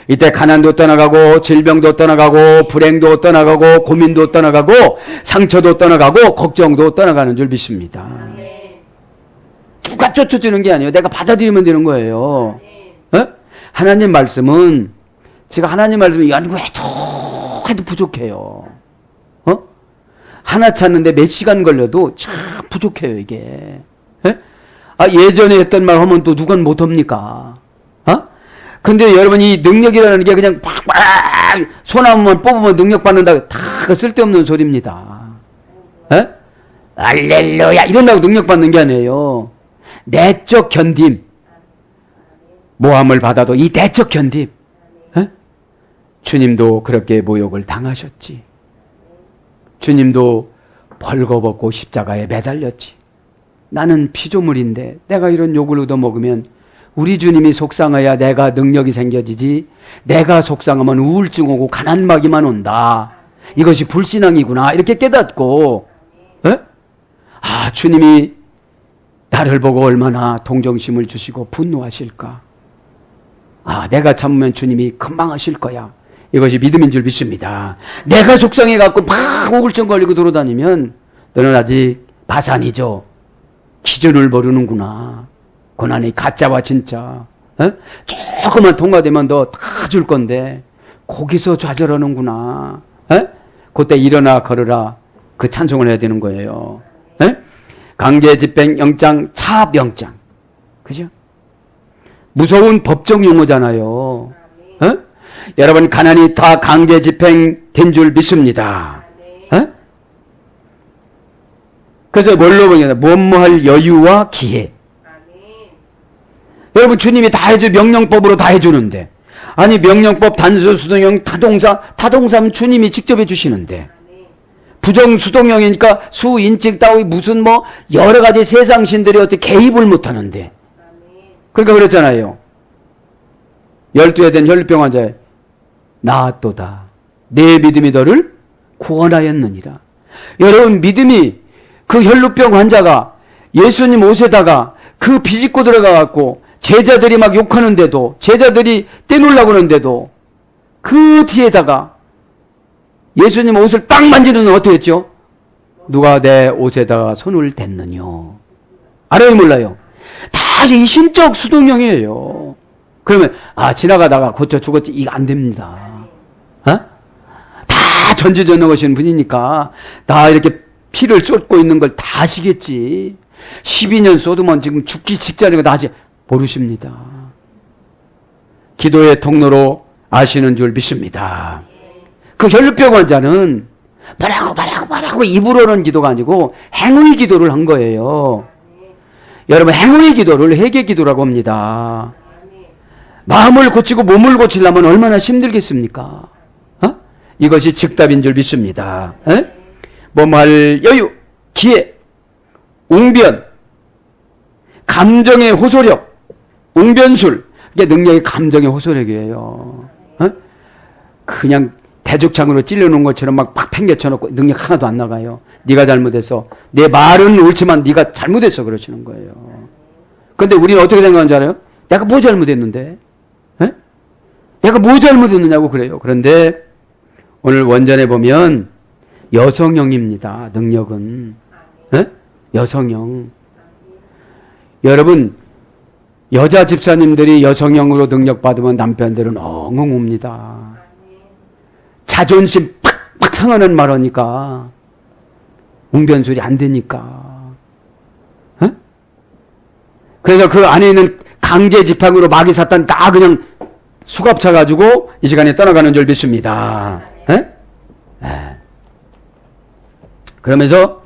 이때 가난도 떠나가고 질병도 떠나가고 불행도 떠나가고 고민도 떠나가고 상처도 떠나가고 걱정도 떠나가는 줄 믿습니다. 누가 쫓아주는 게 아니에요. 내가 받아들이면 되는 거예요. 어? 하나님 말씀은 제가 하나님 말씀을 연구해도 부족해요. 어? 하나 찾는데 몇 시간 걸려도 참 부족해요, 이게. 예? 아, 예전에 했던 말 하면 또 누군 못 합니까? 어? 근데 여러분, 이 능력이라는 게 그냥 팍팍 손 한번 뽑으면 능력 받는다. 다 그 쓸데없는 소리입니다. 예? 알렐루야! 이런다고 능력 받는 게 아니에요. 내적 견딤. 모함을 받아도 이 내적 견딤. 예? 주님도 그렇게 모욕을 당하셨지. 주님도 벌거벗고 십자가에 매달렸지. 나는 피조물인데 내가 이런 욕을 얻어먹으면 우리 주님이 속상해야 내가 능력이 생겨지지. 내가 속상하면 우울증 오고 가난마기만 온다. 이것이 불신앙이구나. 이렇게 깨닫고 에? 아, 주님이 나를 보고 얼마나 동정심을 주시고 분노하실까. 아, 내가 참으면 주님이 금방 하실 거야. 이것이 믿음인 줄 믿습니다. 내가 속상해갖고 막 우울증 걸리고 돌아다니면 너는 아직 바산이죠. 기준을 모르는구나. 고난이 가짜와 진짜. 에? 조금만 통과되면 너 다 줄 건데 거기서 좌절하는구나. 에? 그때 일어나 걸으라. 그 찬송을 해야 되는 거예요. 에? 강제 집행 영장, 차압 영장. 그죠? 무서운 법정 용어잖아요. 에? 여러분, 가난이 다 강제 집행된 줄 믿습니다. 에? 그래서 뭘로 보냐? 뭐뭐할 여유와 기회. 여러분, 주님이 다 해줘. 명령법으로 다 해주는데. 아니, 명령법, 단수, 수동형, 타동사는 주님이 직접 해주시는데. 부정, 수동형이니까 수, 인칭, 따위, 무슨 뭐, 여러 가지 세상 신들이 어떻게 개입을 못 하는데. 그러니까 그랬잖아요. 12에 된 혈루병 환자에 나았도다. 내 믿음이 너를 구원하였느니라. 여러분, 믿음이 그 혈루병 환자가 예수님 옷에다가 그 비집고 들어가갖고 제자들이 막 욕하는데도, 제자들이 떼놓으려고 하는데도 그 뒤에다가 예수님 옷을 딱 만지는 어떻게 했죠? 누가 내 옷에다가 손을 댔느냐. 알아요, 몰라요? 다 이 신적 수동형이에요. 그러면 아, 지나가다가 고쳐 죽었지. 이거 안 됩니다. 어? 다 전지전능하신 분이니까 다 이렇게 피를 쏟고 있는 걸 다 아시겠지. 12년 쏟으면 지금 죽기 직전이고 다 아시 모르십니다. 기도의 통로로 아시는 줄 믿습니다. 그 혈루병 환자는 말하고 입으로는 기도가 아니고 행의 기도를 한 거예요. 여러분, 행의 기도를 회개 기도라고 합니다. 마음을 고치고 몸을 고치려면 얼마나 힘들겠습니까? 어? 이것이 즉답인 줄 믿습니다. 뭐할 여유, 기회, 웅변, 감정의 호소력, 웅변술. 이게 능력이 감정의 호소력이에요. 어? 그냥 대죽창으로 찔러놓은 것처럼 막 팽개쳐놓고 능력 하나도 안 나가요. 네가 잘못해서. 내 말은 옳지만 네가 잘못해서 그러시는 거예요. 그런데 우리는 어떻게 생각하는 줄 알아요? 내가 뭐 잘못했는데? 에? 내가 뭐 잘못했느냐고 그래요. 그런데 오늘 원전에 보면 여성형입니다. 능력은. 에? 여성형. 여러분, 여자 집사님들이 여성형으로 능력 받으면 남편들은 엉엉 웁니다. 자존심 팍팍 상하는 말 하니까 웅변술이 안 되니까. 어? 그래서 그 안에 있는 강제 집합으로 마귀 사탄 다 그냥 수갑 차가지고 이 시간에 떠나가는 줄 믿습니다. 에? 에. 그러면서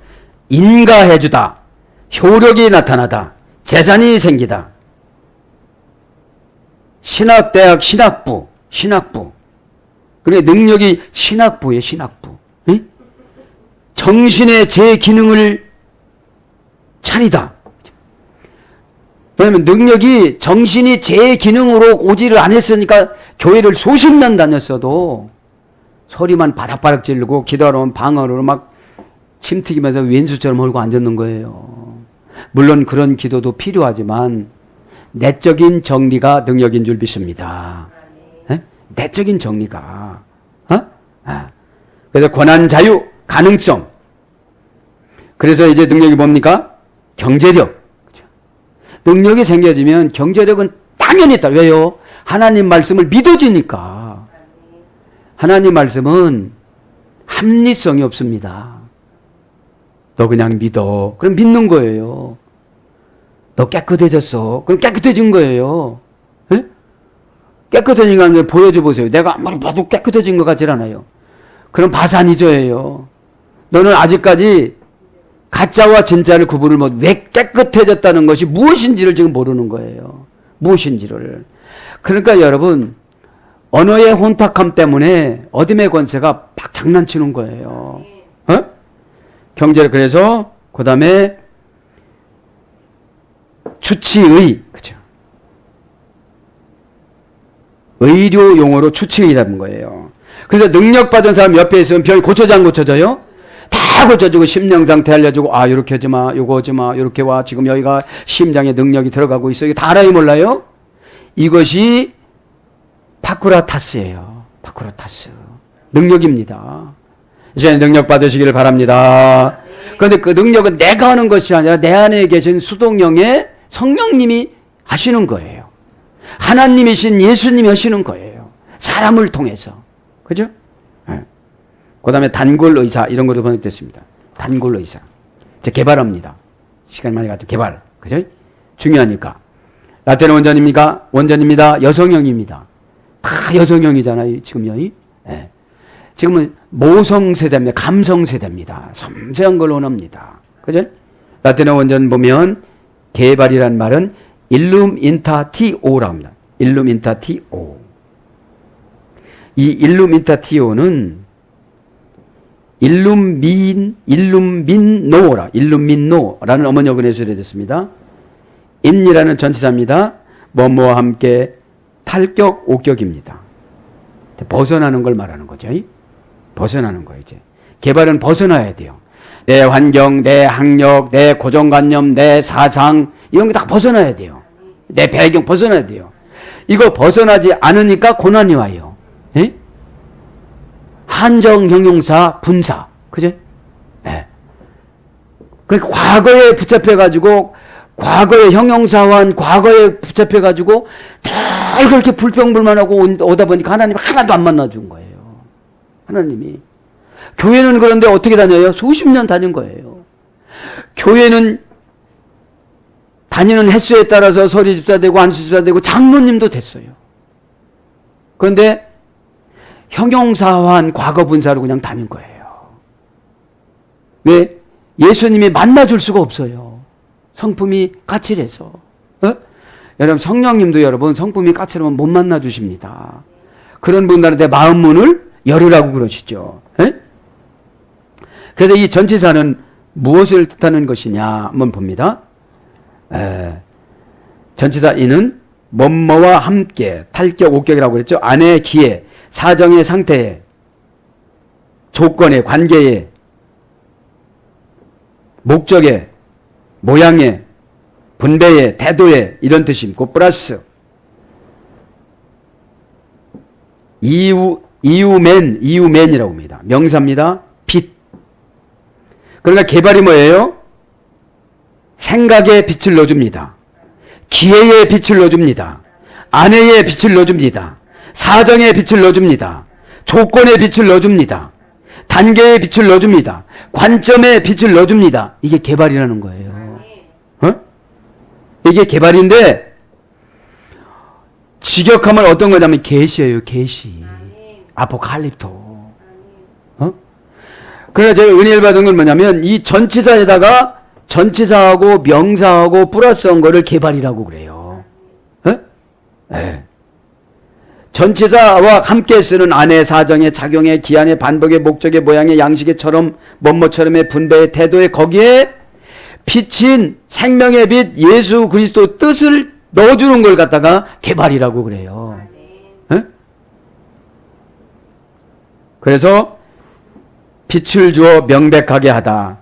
인가해주다, 효력이 나타나다, 재산이 생기다. 신학대학 신학부. 그래 능력이 신학부예요. 신학부. 에? 정신의 제 기능을 차리다. 왜냐하면 능력이 정신이 제 기능으로 오지를 안 했으니까 교회를 수십 년 다녔어도 소리만 바닥바닥 지르고 기도하러 오면 방언으로 막 침튀기면서 왼수처럼 헐고 앉았는 거예요. 물론 그런 기도도 필요하지만 내적인 정리가 능력인 줄 믿습니다. 에? 내적인 정리가. 그래서 권한, 자유, 가능성. 그래서 이제 능력이 뭡니까? 경제력. 능력이 생겨지면 경제력은 당연히 있다. 왜요? 하나님 말씀을 믿어지니까. 하나님 말씀은 합리성이 없습니다. 너 그냥 믿어. 그럼 믿는 거예요. 너 깨끗해졌어. 그럼 깨끗해진 거예요. 에? 깨끗해진 거 보여줘 보세요. 내가 아무리 봐도 깨끗해진 것 같질 않아요. 그럼 바산이죠예요. 너는 아직까지 가짜와 진짜를 구분을 못, 왜 깨끗해졌다는 것이 무엇인지를 지금 모르는 거예요. 무엇인지를. 그러니까 여러분, 언어의 혼탁함 때문에 어둠의 권세가 막 장난치는 거예요. 어? 경제를, 그래서, 그 다음에, 추치의, 그죠. 의료 용어로 추치의라는 거예요. 그래서 능력받은 사람 옆에 있으면 병이 고쳐져 안 고쳐져요? 다 고쳐주고 심령 상태 알려주고 아 요렇게 하지 마, 요거 하지 마, 요렇게 와, 지금 여기가 심장에 능력이 들어가고 있어. 이거 다 알아요 몰라요? 이것이 파쿠라타스예요. 파쿠라타스 능력입니다. 이제 능력 받으시기를 바랍니다. 그런데 그 능력은 내가 하는 것이 아니라 내 안에 계신 수동령의 성령님이 하시는 거예요. 하나님이신 예수님이 하시는 거예요. 사람을 통해서. 그죠? 그 다음에 단골 의사, 이런 것도 번역됐습니다. 단골 의사. 이제 개발합니다. 시간이 많이 가죠. 개발. 그죠? 중요하니까. 라틴어 원전입니다. 여성형입니다. 다 여성형이잖아요. 지금요. 네. 지금은 모성 세대입니다. 감성 세대입니다. 섬세한 걸 원합니다. 그죠? 라틴어 원전 보면 개발이란 말은 illum intatio라고 합니다. illum intatio. 이 illum intatio는 일룸민노라는 어머니어근에 해설됐습니다. 인이라는 전치사입니다. 뭐뭐와 함께 탈격, 옥격입니다. 벗어나는 걸 말하는 거죠. 벗어나는 거 이제. 개발은 벗어나야 돼요. 내 환경, 내 학력, 내 고정관념, 내 사상 이런 게 다 벗어나야 돼요. 내 배경 벗어나야 돼요. 이거 벗어나지 않으니까 고난이 와요. 에? 한정, 형용사, 분사. 그죠? 예. 그러니까 과거에 붙잡혀가지고, 과거에 형용사와 과거에 붙잡혀가지고, 늘 그렇게 불평불만하고 오다 보니까 하나님 하나도 안 만나준 거예요. 하나님이. 교회는 그런데 어떻게 다녀요? 수십 년 다닌 거예요. 교회는 다니는 횟수에 따라서 서리 집사 되고, 안수 집사 되고, 장로님도 됐어요. 그런데, 형용사와 과거 분사로 그냥 다닌 거예요. 왜? 예수님이 만나줄 수가 없어요. 성품이 까칠해서. 여러분 성령님도 여러분 성품이 까칠하면 못 만나주십니다. 그런 분들한테 마음 문을 열으라고 그러시죠. 에? 그래서 이 전치사는 무엇을 뜻하는 것이냐 한번 봅니다. 전치사 이는 뭐뭐와 함께 탈격, 옥격이라고 그랬죠. 안의 기에, 사정의 상태에, 조건에, 관계에, 목적에, 모양에, 분배에, 태도에 이런 뜻이 있고 플러스 이유맨이라고 합니다. 명사입니다. 빛. 그러니까 개발이 뭐예요? 생각에 빛을 넣어줍니다. 기회에 빛을 넣어줍니다. 아내의 빛을 넣어줍니다. 사정에 빛을 넣어줍니다. 조건에 빛을 넣어줍니다. 단계에 빛을 넣어줍니다. 관점에 빛을 넣어줍니다. 이게 개발이라는 거예요. 어? 이게 개발인데 직역하면 어떤 거냐면 계시예요. 계시. 아포칼립토. 어? 그래서 제가 은혜를 받은 건 뭐냐면 이 전치사에다가 전치사하고 명사하고 플러스한 거를 개발이라고 그래요. 네. 전치사와 함께 쓰는 안의 사정의 작용의 기한의 반복의 목적의 모양의 양식의처럼 뭐뭐처럼의 분배의 태도의 거기에 빛인 생명의 빛 예수 그리스도 뜻을 넣어주는 걸 갖다가 개발이라고 그래요. 네? 그래서 빛을 주어 명백하게 하다.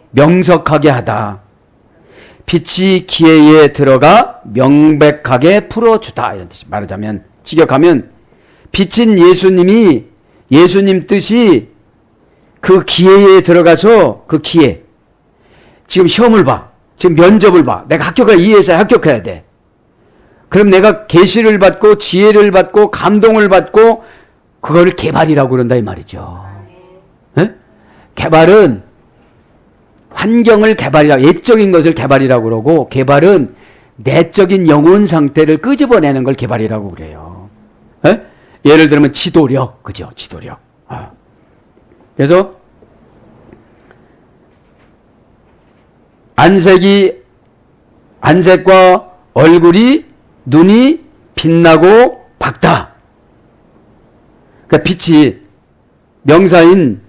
명석하게 하다. 빛이 기회에 들어가 명백하게 풀어주다. 이런 뜻이 말하자면 직역하면 빛인 예수님이 예수님 뜻이 그 기회에 들어가서 그 기회 지금 시험을 봐. 지금 면접을 봐. 내가 합격해야 이 회사에 합격해야 돼. 그럼 내가 계시를 받고 지혜를 받고 감동을 받고 그걸 개발이라고 그런다 이 말이죠. 네? 개발은 환경을 개발이라고 예적인 것을 개발이라고 그러고 개발은 내적인 영혼 상태를 끄집어내는 걸 개발이라고 그래요. 네? 예를 들면 지도력, 그죠? 지도력. 그래서 안색과 얼굴이 눈이 빛나고 밝다. 그러니까 빛이 명사인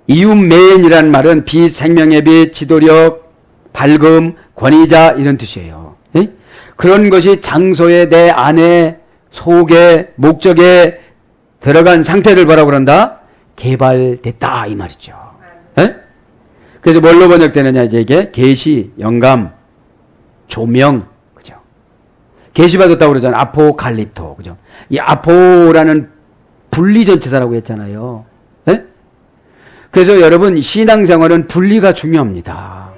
이움메인이라는 말은 빛, 생명의 빛, 지도력, 밝음, 권위자 이런 뜻이에요. 예? 그런 것이 장소에 내 안에 속에 목적에 들어간 상태를 뭐라고 그런다? 개발됐다 이 말이죠. 예? 그래서 뭘로 번역되느냐 이제 이게 계시, 영감, 조명 그죠? 계시 받았다고 그러잖아요. 아포칼립토 그죠? 이 아포라는 분리전치사라고 했잖아요. 예? 그래서 여러분 신앙생활은 분리가 중요합니다.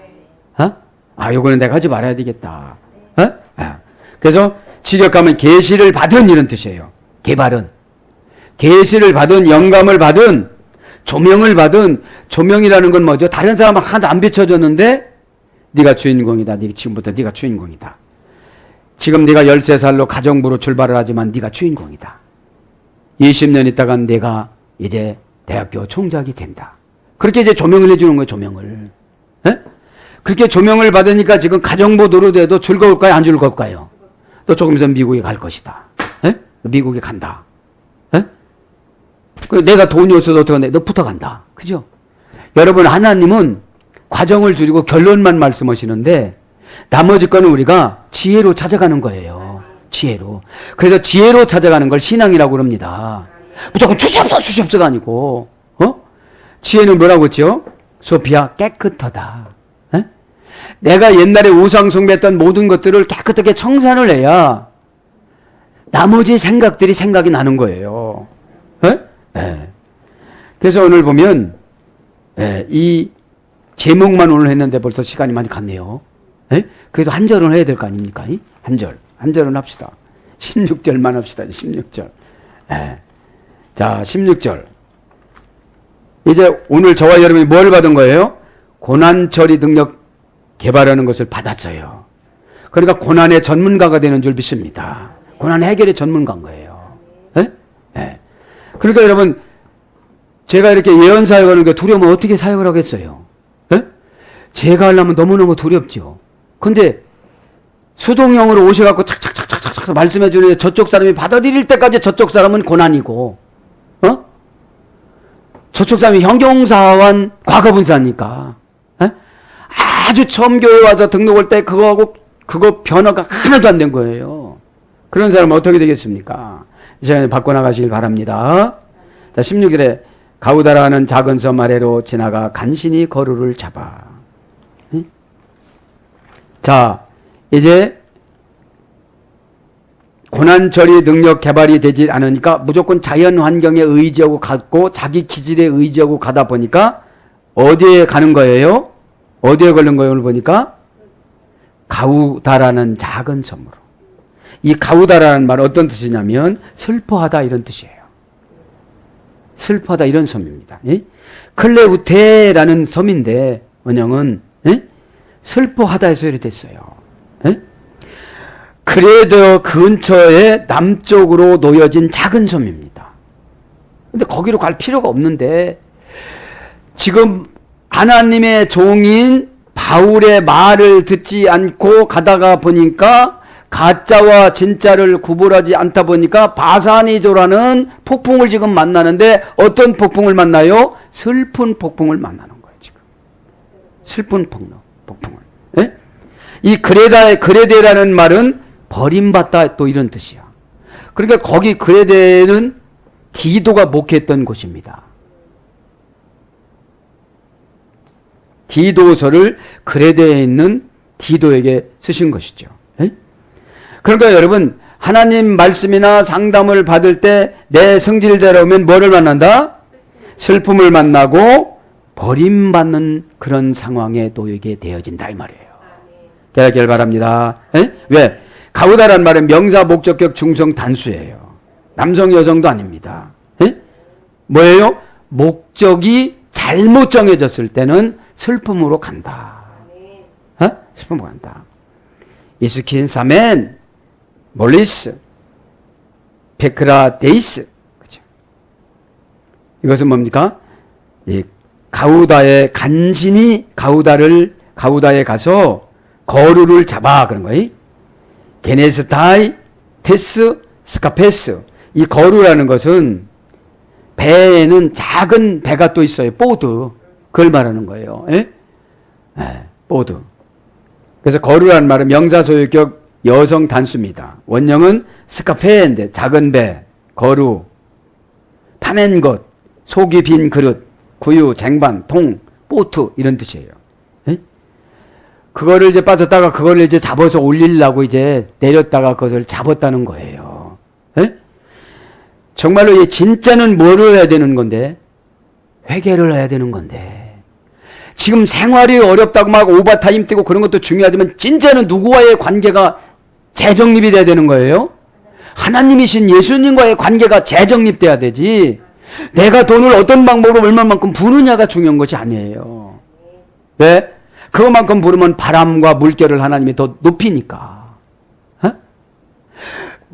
요거는 내가 하지 말아야 되겠다. 그래서 직역하면 계시를 받은 이런 뜻이에요. 개발은 계시를 받은 영감을 받은 조명을 받은 조명이라는 건 뭐죠? 다른 사람은 하나도 안 비춰줬는데 네가 주인공이다. 지금부터 네가 주인공이다. 지금 네가 13살로 가정부로 출발을 하지만 네가 주인공이다. 20년 있다가 내가 이제 대학교 총장이 된다. 그렇게 이제 조명을 해주는 거예요. 조명을. 에? 그렇게 조명을 받으니까 지금 가정부 노릇해도 즐거울까요? 안 즐거울까요? 또 조금 있으면 미국에 갈 것이다. 에? 미국에 간다. 에? 그리고 내가 돈이 없어도 어떡하냐? 너 붙어간다. 그죠? 여러분 하나님은 과정을 줄이고 결론만 말씀하시는데 나머지 거는 우리가 지혜로 찾아가는 거예요. 지혜로. 그래서 지혜로 찾아가는 걸 신앙이라고 그럽니다. 무조건 주시옵소가 아니고 지혜는 뭐라고 했죠? 소피아 깨끗하다. 에? 내가 옛날에 우상 숭배했던 모든 것들을 깨끗하게 청산을 해야 나머지 생각들이 생각이 나는 거예요. 에? 에. 그래서 오늘 보면 이 제목만 오늘 했는데 벌써 시간이 많이 갔네요. 에? 그래도 한 절은 해야 될 거 아닙니까? 한 절은 합시다. 16절만 합시다. 16절. 자, 16절. 이제 오늘 저와 여러분이 뭘 받은 거예요? 고난 처리 능력 개발하는 것을 받았어요. 그러니까 고난의 전문가가 되는 줄 믿습니다. 고난 해결의 전문가인 거예요. 그러니까 여러분 제가 이렇게 예언 사역하는 게 두려우면 어떻게 사역을 하겠어요? 제가 하려면 너무너무 두렵죠. 근데 수동형으로 오셔갖고 착착착착착 말씀해 주는데 저쪽 사람이 받아들일 때까지 저쪽 사람은 고난이고, 저쪽 사람이 형용사wan 과거분사니까, 아주 처음 교회 와서 등록할 때 그거 변화가 하나도 안 된 거예요. 그런 사람은 어떻게 되겠습니까? 이 시간에 바꿔나가시길 바랍니다. 자, 16절에 가우다라는 작은 섬 아래로 지나가 간신히 거루를 잡아. 자, 이제 고난 처리 능력 개발이 되지 않으니까 무조건 자연 환경에 의지하고 갔고 자기 기질에 의지하고 가다 보니까 어디에 가는 거예요? 어디에 걸린 거예요? 오늘 보니까 가우다라는 작은 섬으로. 이 가우다라는 말은 어떤 뜻이냐면 슬퍼하다 이런 뜻이에요. 슬퍼하다 이런 섬입니다. 클레우테라는 섬인데 원형은 슬퍼하다에서 이렇게 됐어요. 그레데 근처에 남쪽으로 놓여진 작은 섬입니다. 근데 거기로 갈 필요가 없는데 지금 하나님의 종인 바울의 말을 듣지 않고 가다가 보니까 가짜와 진짜를 구분하지 않다 보니까 바사니조라는 폭풍을 지금 만나는데 어떤 폭풍을 만나요? 슬픈 폭풍을 만나는 거예요. 지금 슬픈 폭풍을. 예? 이 그레데라는 말은 버림받다 또 이런 뜻이야. 그러니까 거기 그레데는 디도가 목회했던 곳입니다. 디도서를 그레데에 있는 디도에게 쓰신 것이죠. 에? 그러니까 여러분 하나님 말씀이나 상담을 받을 때 내 성질대로 오면 뭐를 만난다? 슬픔을 만나고 버림받는 그런 상황에 놓이게 되어진다 이 말이에요. 깨닫기를 바랍니다. 에? 왜? 가우다란 말은 명사 목적격 중성 단수예요. 남성 여성도 아닙니다. 에? 뭐예요? 목적이 잘못 정해졌을 때는 슬픔으로 간다. 어? 슬픔으로 간다. 이스킨 사멘, 몰리스, 베크라데이스. 그죠? 이것은 뭡니까? 이 가우다의 간신히 가우다에 가서 거루를 잡아 그런 거예요. 게네스타이, 테스, 스카페스. 이 거루라는 것은 배에는 작은 배가 또 있어요. 보드. 그걸 말하는 거예요. 예? 네, 보드. 그래서 거루라는 말은 명사소유격 여성 단수입니다. 원형은 스카페인데 작은 배, 거루, 파낸 것, 속이 빈 그릇, 구유, 쟁반, 통, 보트 이런 뜻이에요. 예? 그거를 이제 빠졌다가 그거를 이제 잡아서 올리려고 이제 내렸다가 그것을 잡았다는 거예요. 예? 정말로 진짜는 뭐를 해야 되는 건데? 회개를 해야 되는 건데. 지금 생활이 어렵다고 막 오버타임 뛰고 그런 것도 중요하지만 진짜는 누구와의 관계가 재정립이 돼야 되는 거예요? 하나님이신 예수님과의 관계가 재정립돼야 되지. 내가 돈을 어떤 방법으로 얼마만큼 부느냐가 중요한 것이 아니에요. 왜? 그것만큼 부르면 바람과 물결을 하나님이 더 높이니까. 어?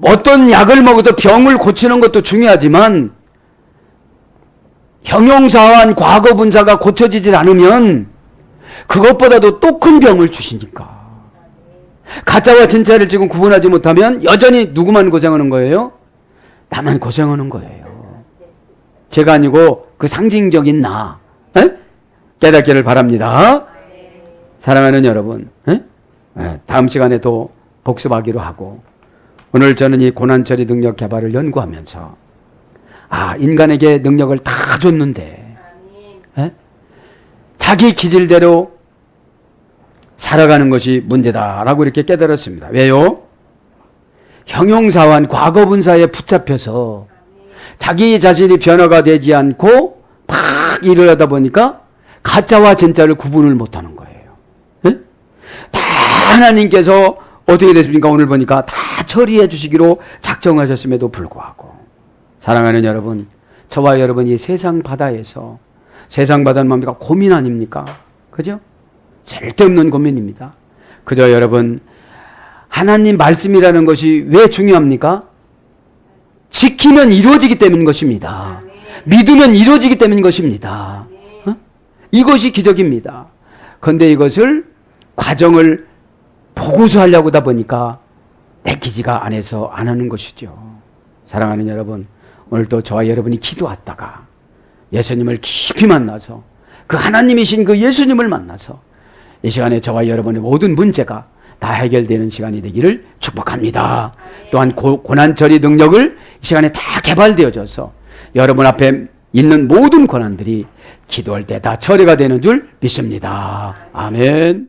어떤 약을 먹어서 병을 고치는 것도 중요하지만 형용사와 과거 분사가 고쳐지질 않으면 그것보다도 또 큰 병을 주시니까. 가짜와 진짜를 지금 구분하지 못하면 여전히 누구만 고생하는 거예요? 나만 고생하는 거예요. 제가 아니고 그 상징적인 나. 에? 깨닫기를 바랍니다. 사랑하는 여러분, 에? 다음 시간에 또 복습하기로 하고 오늘 저는 이 고난처리 능력 개발을 연구하면서 인간에게 능력을 다 줬는데 에? 자기 기질대로 살아가는 것이 문제다라고 이렇게 깨달았습니다. 왜요? 형용사와 과거분사에 붙잡혀서 자기 자신이 변화가 되지 않고 막 일을 하다 보니까 가짜와 진짜를 구분을 못하는 거예요. 에? 다 하나님께서 어떻게 됐습니까? 오늘 보니까 다 처리해 주시기로 작정하셨음에도 불구하고 사랑하는 여러분, 저와 여러분이 세상 바다에서 세상 바다는 뭡니까? 고민 아닙니까? 그죠? 쓸데없는 고민입니다. 그저 여러분 하나님 말씀이라는 것이 왜 중요합니까? 지키면 이루어지기 때문인 것입니다. 믿으면 이루어지기 때문인 것입니다. 어? 이것이 기적입니다. 그런데 이것을 과정을 보고서 하려고 하다 보니까 내키지가 안에서 안 하는 것이죠. 사랑하는 여러분, 오늘도 저와 여러분이 기도하다가 예수님을 깊이 만나서 그 하나님이신 그 예수님을 만나서 이 시간에 저와 여러분의 모든 문제가 다 해결되는 시간이 되기를 축복합니다. 또한 고난처리 능력을 이 시간에 다 개발되어져서 여러분 앞에 있는 모든 고난들이 기도할 때 다 처리가 되는 줄 믿습니다. 아멘.